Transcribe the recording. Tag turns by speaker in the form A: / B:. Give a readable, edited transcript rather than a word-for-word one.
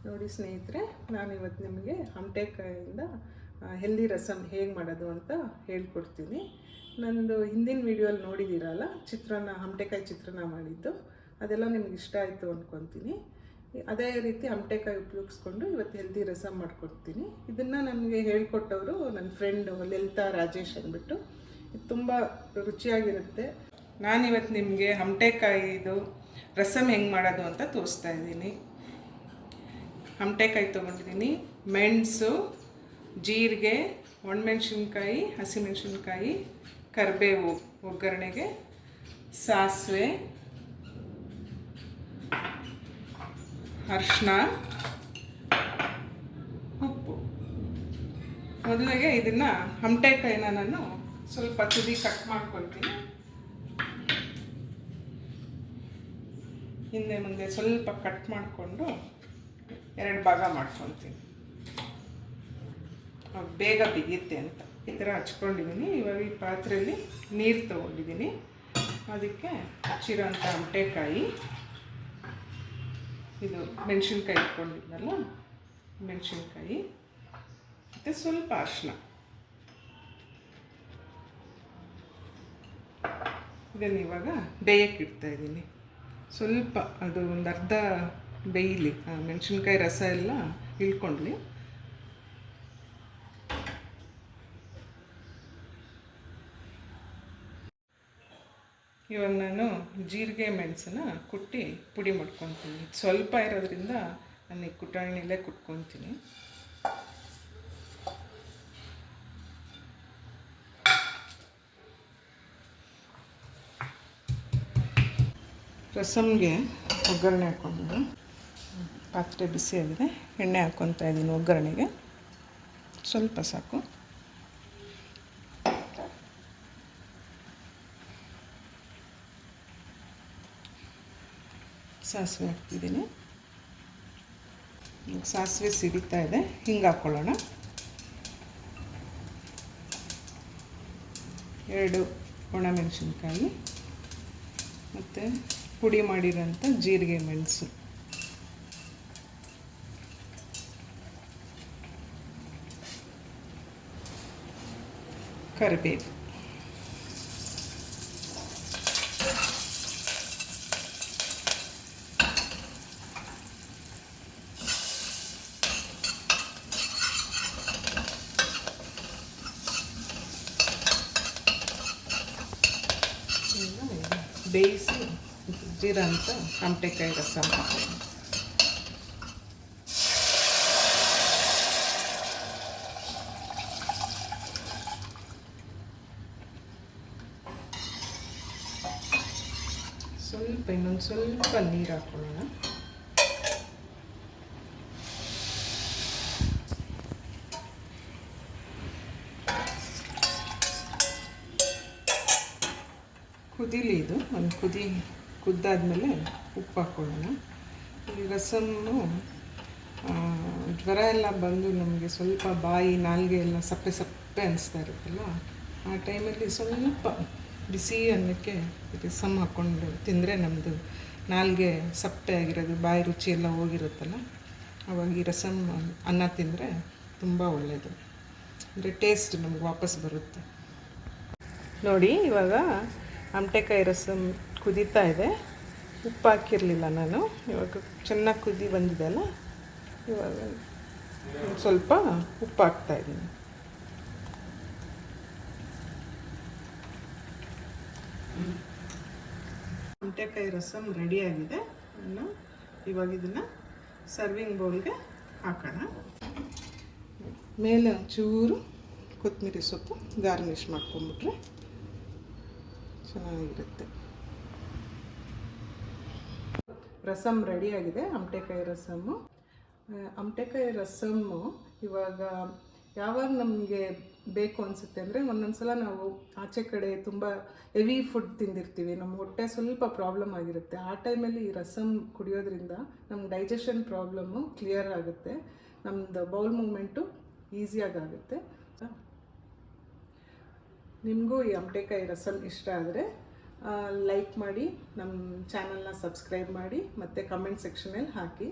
A: ನೋಡಿ ಸ್ನೇಹಿತರೆ, ನಾನಿವತ್ತು ನಿಮಗೆ ಹಮಟೆಕಾಯಿಂದ ಹೆಲ್ದಿ ರಸಮ್ ಹೇಗೆ ಮಾಡೋದು ಅಂತ ಹೇಳ್ಕೊಡ್ತೀನಿ. ನಂದು ಹಿಂದಿನ ವೀಡಿಯೋಲ್ಲಿ ನೋಡಿದ್ದೀರಲ್ಲ, ಹಮಟೆಕಾಯಿ ಚಿತ್ರಾನ್ನ ಮಾಡಿದ್ದು, ಅದೆಲ್ಲ ನಿಮ್ಗೆ ಇಷ್ಟ ಆಯಿತು ಅಂದ್ಕೊತೀನಿ. ಅದೇ ರೀತಿ ಹಮಟೆಕಾಯಿ ಉಪಯೋಗಿಸ್ಕೊಂಡು ಇವತ್ತು ಹೆಲ್ದಿ ರಸಮ್ ಮಾಡ್ಕೊಡ್ತೀನಿ. ಇದನ್ನು ನನಗೆ ಹೇಳ್ಕೊಟ್ಟವರು ನನ್ನ ಫ್ರೆಂಡು ಲಲಿತಾ ರಾಜೇಶ್ ಅಂದ್ಬಿಟ್ಟು. ಇದು ತುಂಬ ರುಚಿಯಾಗಿರುತ್ತೆ. ನಾನಿವತ್ತು ನಿಮಗೆ ಹಮಟೆಕಾಯಿದು ರಸಮ್ ಹೆಂಗೆ ಮಾಡೋದು ಅಂತ ತೋರಿಸ್ತಾ ಇದ್ದೀನಿ. ಹಮಟೆಕಾಯಿ ತೊಗೊಂಡಿದ್ದೀನಿ, ಮೆಣಸು, ಜೀರಿಗೆ, ಒಣಮೆಣ್ಸಿನ್ಕಾಯಿ, ಹಸಿಮೆಣ್ಸಿನ್ಕಾಯಿ, ಕರಿಬೇವು ಒಗ್ಗರಣೆಗೆ, ಸಾಸಿವೆ, ಅರಿಶಿನ, ಉಪ್ಪು. ಮೊದಲಿಗೆ ಇದನ್ನು ಹಮಟೆಕಾಯಿನ ನಾನು ಸ್ವಲ್ಪ ತುದಿ ಕಟ್ ಮಾಡ್ಕೊಳ್ತೀನಿ. ಹಿಂದೆ ಮುಂದೆ ಸ್ವಲ್ಪ ಕಟ್ ಮಾಡಿಕೊಂಡು 2 ಭಾಗ ಮಾಡ್ಕೊತೀನಿ, ಬೇಗ ಬಿಗಿಯುತ್ತೆ ಅಂತ. ಈ ಥರ ಹಚ್ಕೊಂಡಿದ್ದೀನಿ. ಇವಾಗ ಈ ಪಾತ್ರೆಯಲ್ಲಿ ನೀರು ತೊಗೊಂಡಿದ್ದೀನಿ. ಅದಕ್ಕೆ ಹಚ್ಚಿರೋಂಥ ಹಮಟೆಕಾಯಿ, ಇದು ಮೆಣಸಿನ್ಕಾಯಿ ಇಟ್ಕೊಂಡಿದ್ನಲ್ಲ, ಮೆಣಸಿನ್ಕಾಯಿ ಮತ್ತು ಸ್ವಲ್ಪ ಅರಿಶಿನ. ಇದನ್ನು ಇವಾಗ ಬೇಯಕ್ಕೆ ಇಡ್ತಾಯಿದ್ದೀನಿ. ಸ್ವಲ್ಪ ಅದು ಒಂದು ಅರ್ಧ ಬೇಯಲಿ, ಮೆಣಸಿನ್ಕಾಯಿ ರಸ ಎಲ್ಲ ಇಳ್ಕೊಳ್ಳಿ. ಇವಾಗ ನಾನು ಜೀರಿಗೆ ಮೆಣಸನ್ನು ಕುಟ್ಟಿ ಪುಡಿ ಮಾಡ್ಕೊತೀನಿ. ಸ್ವಲ್ಪ ಇರೋದ್ರಿಂದ ನಾನು ಈ ಕುಟಾಣಿಯಲ್ಲೇ ಕುಟ್ಕೊತೀನಿ. ರಸಮ್ಗೆ ಒಗ್ಗರಣೆ ಹಾಕ್ಕೊಂಡು ಪಾತ್ರೆ ಬಿಸಿ ಆಗಿದೆ, ಎಣ್ಣೆ ಹಾಕ್ಕೊತಾ ಇದ್ದೀನಿ. ಒಗ್ಗರಣೆಗೆ ಸ್ವಲ್ಪ ಸಾಕು. ಸಾಸಿವೆ ಹಾಕ್ತಿದ್ದೀನಿ. ಸಾಸಿವೆ ಸಿಡಿತಾ ಇದೆ, ಹಿಂಗೆ ಹಾಕ್ಕೊಳ್ಳೋಣ. 2 ಒಣಮೆಣಸಿನ್ಕಾಯಿ ಮತ್ತು ಪುಡಿ ಮಾಡಿರೋಂಥ ಜೀರಿಗೆ ಮೆಣಸು, ಕರಿಬೇವು, ಬೇಯಿಸಿ ಇಟ್ಟಿರೋಂಥ ಹಮಟೆಕಾಯಿ ರಸಮ್ ಹಾಕೋಣ. ಇನ್ನೊಂದು ಸ್ವಲ್ಪ ನೀರು ಹಾಕೊಳ್ಳೋಣ. ಕುದೀಲಿ, ಇದು ಒಂದು ಕುದ್ದಾದ್ಮೇಲೆ ಉಪ್ಪು ಹಾಕ್ಕೊಳ್ಳೋಣ. ಈ ರಸಮ್ಮು ಜ್ವರ ಎಲ್ಲ ಬಂದು ನಮಗೆ ಸ್ವಲ್ಪ ಬಾಯಿ ನಾಲಿಗೆ ಎಲ್ಲ ಸಪ್ಪೆ ಸಪ್ಪೆ ಅನಿಸ್ತಾ ಇರುತ್ತಲ್ಲ, ಆ ಟೈಮಲ್ಲಿ ಸ್ವಲ್ಪ ಬಿಸಿ ಅನ್ನಕ್ಕೆ ರಸಮ್ ಹಾಕ್ಕೊಂಡು ತಿಂದರೆ ನಮ್ಮದು ನಾಲಿಗೆ ಸಪ್ಪೆ ಆಗಿರೋದು, ಬಾಯಿ ರುಚಿ ಎಲ್ಲ ಹೋಗಿರುತ್ತಲ್ಲ, ಅವಾಗ ಈ ರಸಮ್ ಅನ್ನ ತಿಂದರೆ ತುಂಬ ಒಳ್ಳೆಯದು. ಅಂದರೆ ಟೇಸ್ಟ್ ನಮ್ಗೆ ವಾಪಸ್ ಬರುತ್ತೆ. ನೋಡಿ, ಇವಾಗ ಹಮಟೆಕಾಯಿ ರಸಮ್ ಕುದೀತಾ ಇದೆ. ಉಪ್ಪು ಹಾಕಿರಲಿಲ್ಲ ನಾನು. ಇವಾಗ ಚೆನ್ನಾಗಿ ಕುದಿ ಬಂದಿದೆ ಅಲ್ಲ, ಇವಾಗ ಸ್ವಲ್ಪ ಉಪ್ಪು ಹಾಕ್ತಾಯಿದ್ದೀನಿ. ಹಮಟೆಕಾಯಿ ರಸಮ್ ರೆಡಿಯಾಗಿದೆ. ಇವಾಗ ಇದನ್ನು ಸರ್ವಿಂಗ್ ಬೌಲ್ಗೆ ಹಾಕೋಣ. ಮೇಲೆ ಒಂಚೂರು ಕೊತ್ತಂಬರಿ ಸೊಪ್ಪು ಗಾರ್ನಿಷ್ ಮಾಡ್ಕೊಂಬಿಟ್ರೆ ಚೆನ್ನಾಗಿರುತ್ತೆ. ರಸಮ್ ರೆಡಿಯಾಗಿದೆ, ಹಮಟೆಕಾಯಿ ರಸಮ್ಮು. ಹಮಟೆಕಾಯಿ ರಸಮ್ಮು ಇವಾಗ ಯಾವಾಗ ನಮಗೆ ಬೇಕು ಅನಿಸುತ್ತೆ ಅಂದರೆ, ಒಂದೊಂದು ಸಲ ನಾವು ಆಚೆ ಕಡೆ ತುಂಬ ಹೆವಿ ಫುಡ್ ತಿಂದಿರ್ತೀವಿ, ನಮ್ಮ ಹೊಟ್ಟೆ ಸ್ವಲ್ಪ ಪ್ರಾಬ್ಲಮ್ ಆಗಿರುತ್ತೆ. ಆ ಟೈಮಲ್ಲಿ ಈ ರಸಮ್ ಕುಡಿಯೋದ್ರಿಂದ ನಮ್ಗೆ ಡೈಜೆಷನ್ ಪ್ರಾಬ್ಲಮ್ಮು ಕ್ಲಿಯರ್ ಆಗುತ್ತೆ, ನಮ್ಮದು ಬೌಲ್ ಮೂವ್ಮೆಂಟು ಈಸಿಯಾಗುತ್ತೆ. ನಿಮಗೂ ಈ ಹಮಟೆಕಾಯಿ ರಸಮ್ ಇಷ್ಟ ಆದರೆ ಲೈಕ್ ಮಾಡಿ, ನಮ್ಮ ಚಾನಲ್ನ ಸಬ್ಸ್ಕ್ರೈಬ್ ಮಾಡಿ, ಮತ್ತು ಕಮೆಂಟ್ ಸೆಕ್ಷನಲ್ಲಿ ಹಾಕಿ.